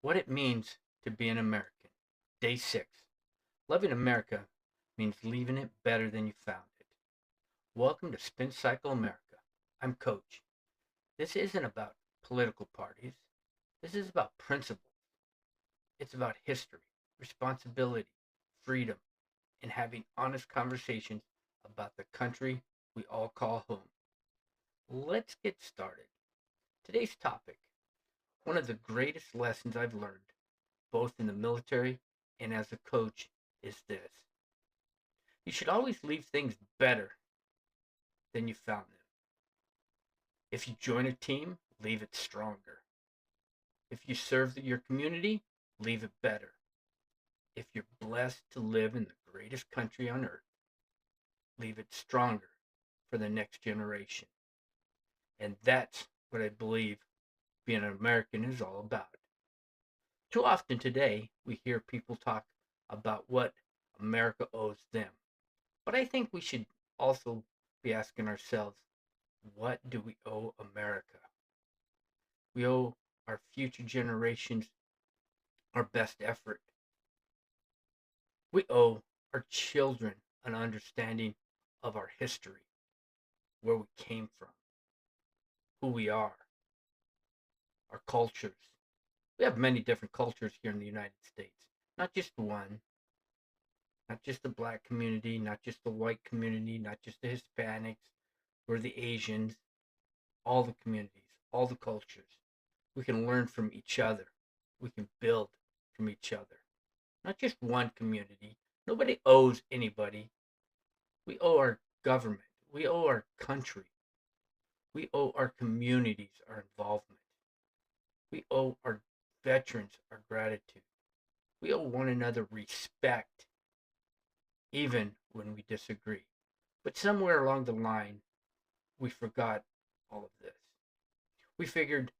What it means to be an American. Day 6. Loving America means leaving it better than you found it. Welcome to Spin Cycle America. I'm Coach. This isn't about political parties. This is about principles. It's about history, responsibility, freedom, and having honest conversations about the country we all call home. Let's get started. Today's topic: one of the greatest lessons I've learned, both in the military and as a coach, is this: you should always leave things better than you found them. If you join a team, leave it stronger. If you serve your community, leave it better. If you're blessed to live in the greatest country on earth, leave it stronger for the next generation. And that's what I believe being an American is all about. Too often today, we hear people talk about what America owes them. But I think we should also be asking ourselves, what do we owe America? We owe our future generations our best effort. We owe our children an understanding of our history, where we came from, who we are, our cultures. We have many different cultures here in the United States, not just one, not just the black community, not just the white community, not just the Hispanics or the Asians, all the communities, all the cultures. We can learn from each other. We can build from each other. Not just one community. Nobody owes anybody. We owe our government. We owe our country. We owe our communities our involvement. We owe our veterans our gratitude. We owe one another respect, even when we disagree. But somewhere along the line, we forgot all of this. We figured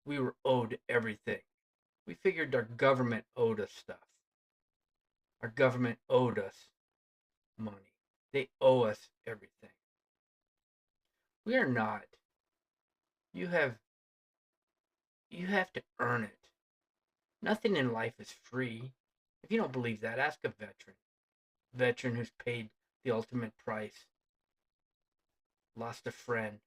we were owed everything. We figured our government owed us stuff. Our government owed us money. They owe us everything. We are not. You have you have to earn it. Nothing in life is free. If you don't believe that, ask a veteran. Veteran who's paid the ultimate price, lost a friend.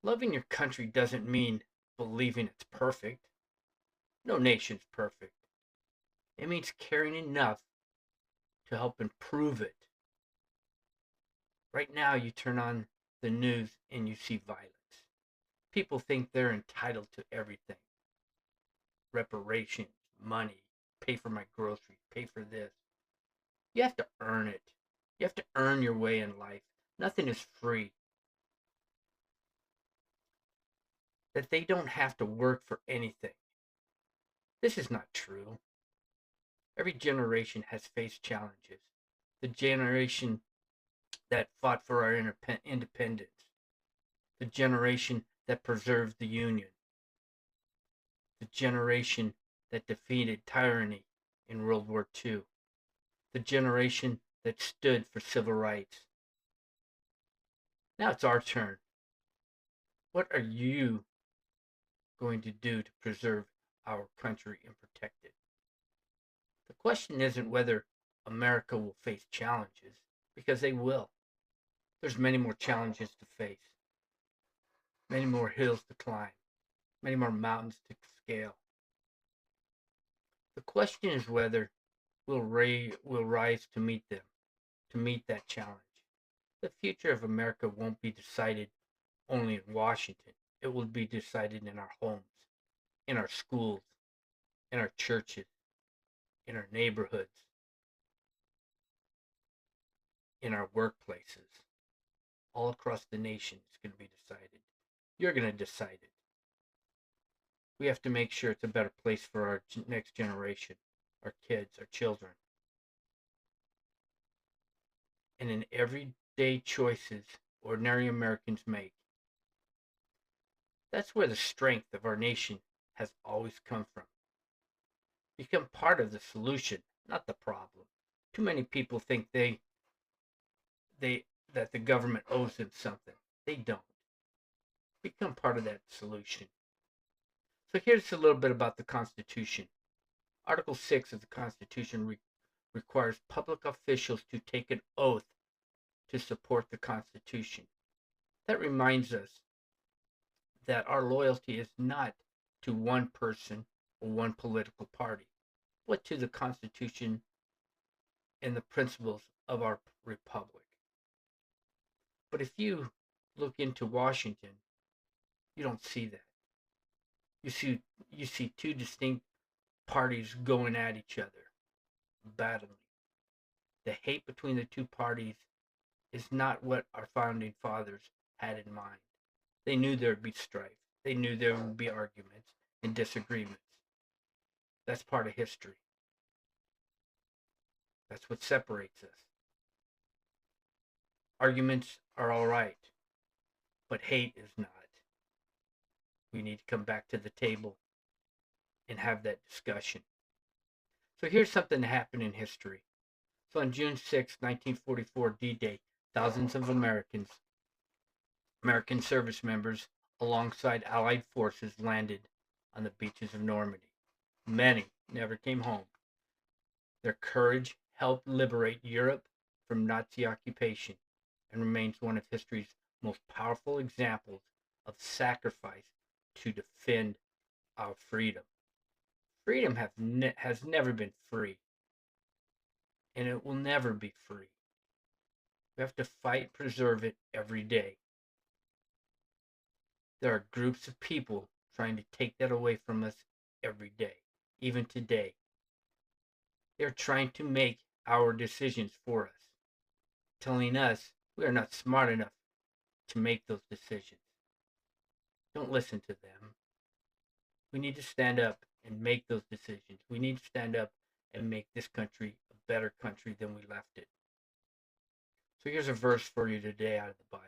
Loving your country doesn't mean believing it's perfect. No nation's perfect. It means caring enough to help improve it. Right now, you turn on the news and you see violence. People think they're entitled to everything: reparations, money, pay for my groceries, pay for this. You have to earn it. You have to earn your way in life. Nothing is free. That they don't have to work for anything. This is not true. Every generation has faced challenges. The generation that fought for our independence, the generation that preserved the Union, the generation that defeated tyranny in World War II, the generation that stood for civil rights. Now it's our turn. What are you going to do to preserve our country and protect it? The question isn't whether America will face challenges, because they will. There's many more challenges to face, many more hills to climb, many more mountains to scale. The question is whether we'll rise to meet them, to meet that challenge. The future of America won't be decided only in Washington. It will be decided in our homes, in our schools, in our churches, in our neighborhoods, in our workplaces. All across the nation, it's going to be decided. You're going to decide it. We have to make sure it's a better place for our next generation, our kids, our children. And in everyday choices ordinary Americans make, that's where the strength of our nation has always come from. Become part of the solution, not the problem. Too many people think they that the government owes them something. They don't. Become part of that solution. So here's a little bit about the Constitution. Article 6 of the Constitution requires public officials to take an oath to support the Constitution. That reminds us that our loyalty is not to one person or one political party, but to the Constitution and the principles of our republic. But if you look into Washington, you don't see that. You see two distinct parties going at each other, battling. The hate between the two parties is not what our founding fathers had in mind. They knew there would be strife. They knew there would be arguments and disagreements. That's part of history. That's what separates us. Arguments are all right, but hate is not. We need to come back to the table and have that discussion. So here's something that happened in history. So on June 6, 1944, D-Day, thousands of American service members alongside Allied forces landed on the beaches of Normandy. Many never came home. Their courage helped liberate Europe from Nazi occupation and remains one of history's most powerful examples of sacrifice to defend our freedom. Freedom has never been free, and it will never be free. We have to fight and preserve it every day. There are groups of people trying to take that away from us every day, even today. They're trying to make our decisions for us, telling us we are not smart enough to make those decisions. Don't listen to them. We need to stand up and make those decisions. We need to stand up and make this country a better country than we left it. So here's a verse for you today out of the Bible.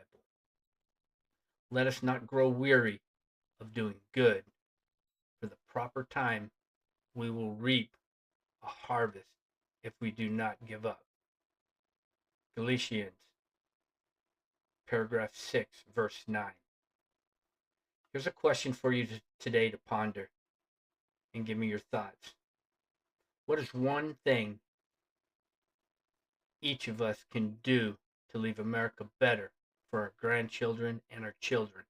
Let us not grow weary of doing good. For the proper time, we will reap a harvest if we do not give up. Galatians, paragraph 6, verse 9. Here's a question for you today to ponder and give me your thoughts. What is one thing each of us can do to leave America better for our grandchildren and our children?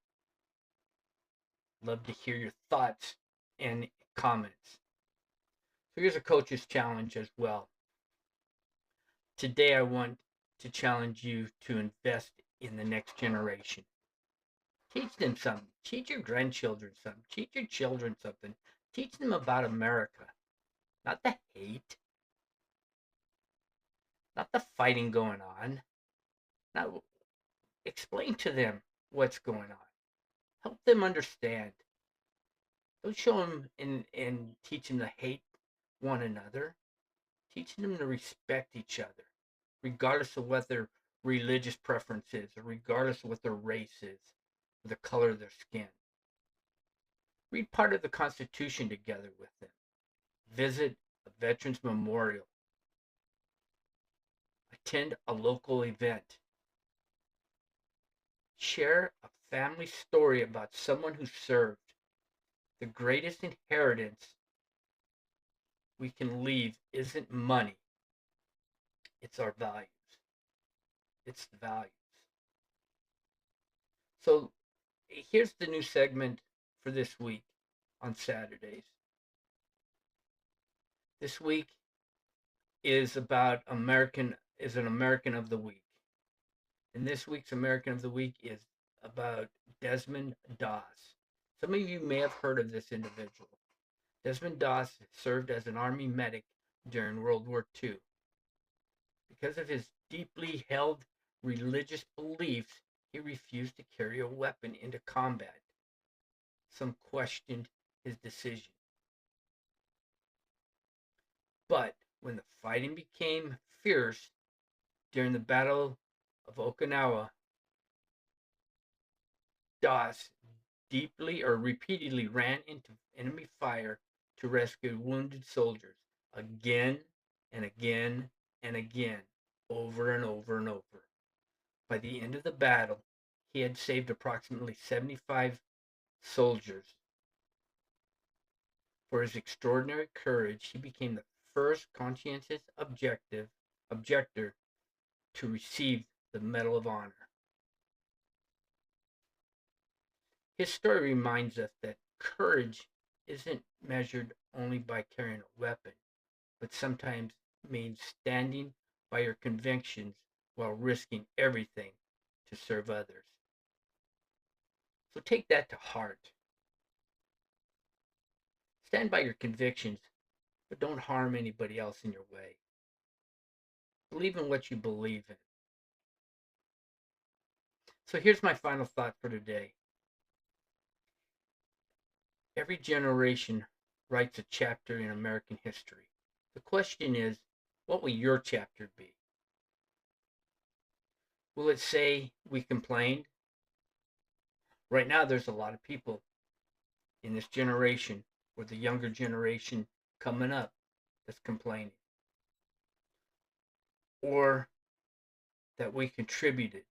Love to hear your thoughts and comments. So here's a coach's challenge as well. Today I want to challenge you to invest in the next generation. Teach them something. Teach your grandchildren something. Teach your children something. Teach them about America. Not the hate. Not the fighting going on. Now, explain to them what's going on. Help them understand. Don't show them and teach them to hate one another. Teach them to respect each other, regardless of what their religious preference is, or regardless of what their race is, or the color of their skin. Read part of the Constitution together with them. Visit a veterans memorial. Attend a local event. Share a family story about someone who served. The greatest inheritance we can leave isn't money. It's our values. It's the values. So here's the new segment for this week on Saturdays. This week is about an American of the Week. And this week's American of the Week is about Desmond Doss. Some of you may have heard of this individual. Desmond Doss served as an Army medic during World War II. Because of his deeply held religious beliefs, he refused to carry a weapon into combat. Some questioned his decision. But when the fighting became fierce during the Battle of Okinawa, Doss repeatedly ran into enemy fire to rescue wounded soldiers again and again and again, over and over and over. By the end of the battle, he had saved approximately 75 soldiers For his extraordinary courage, he became the first conscientious objector to receive the Medal of Honor. His story reminds us that courage isn't measured only by carrying a weapon, but sometimes means standing by your convictions while risking everything to serve others. So take that to heart. Stand by your convictions, but don't harm anybody else in your way. Believe in what you believe in. So here's my final thought for today. Every generation writes a chapter in American history. The question is, what will your chapter be? Will it say we complained? Right now, there's a lot of people in this generation, or the younger generation coming up, that's complaining. Or that we contributed.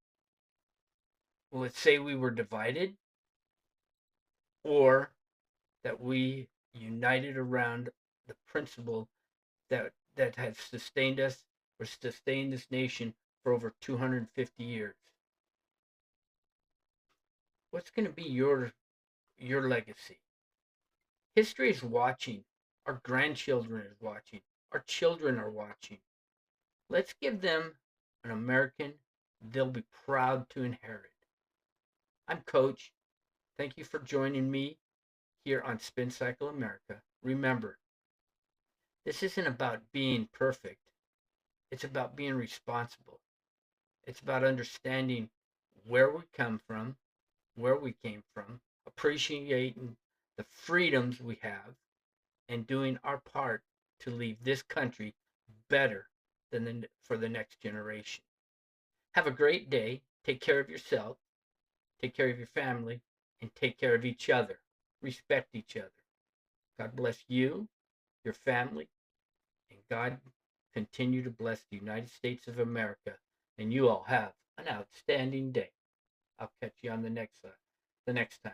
Will it say we were divided? Or that we united around the principle that has sustained us or sustained this nation for over 250 years? What's going to be your legacy? History is watching. Our grandchildren are watching. Our children are watching. Let's give them an American they'll be proud to inherit. I'm Coach. Thank you for joining me here on Spin Cycle America. Remember, this isn't about being perfect. It's about being responsible. It's about understanding where we come from, where we came from, appreciating the freedoms we have, and doing our part to leave this country better than for the next generation. Have a great day. Take care of yourself, take care of your family, and take care of each other. Respect each other. God bless you, your family, and God continue to bless the United States of America. And you all have an outstanding day. I'll catch you on the next time.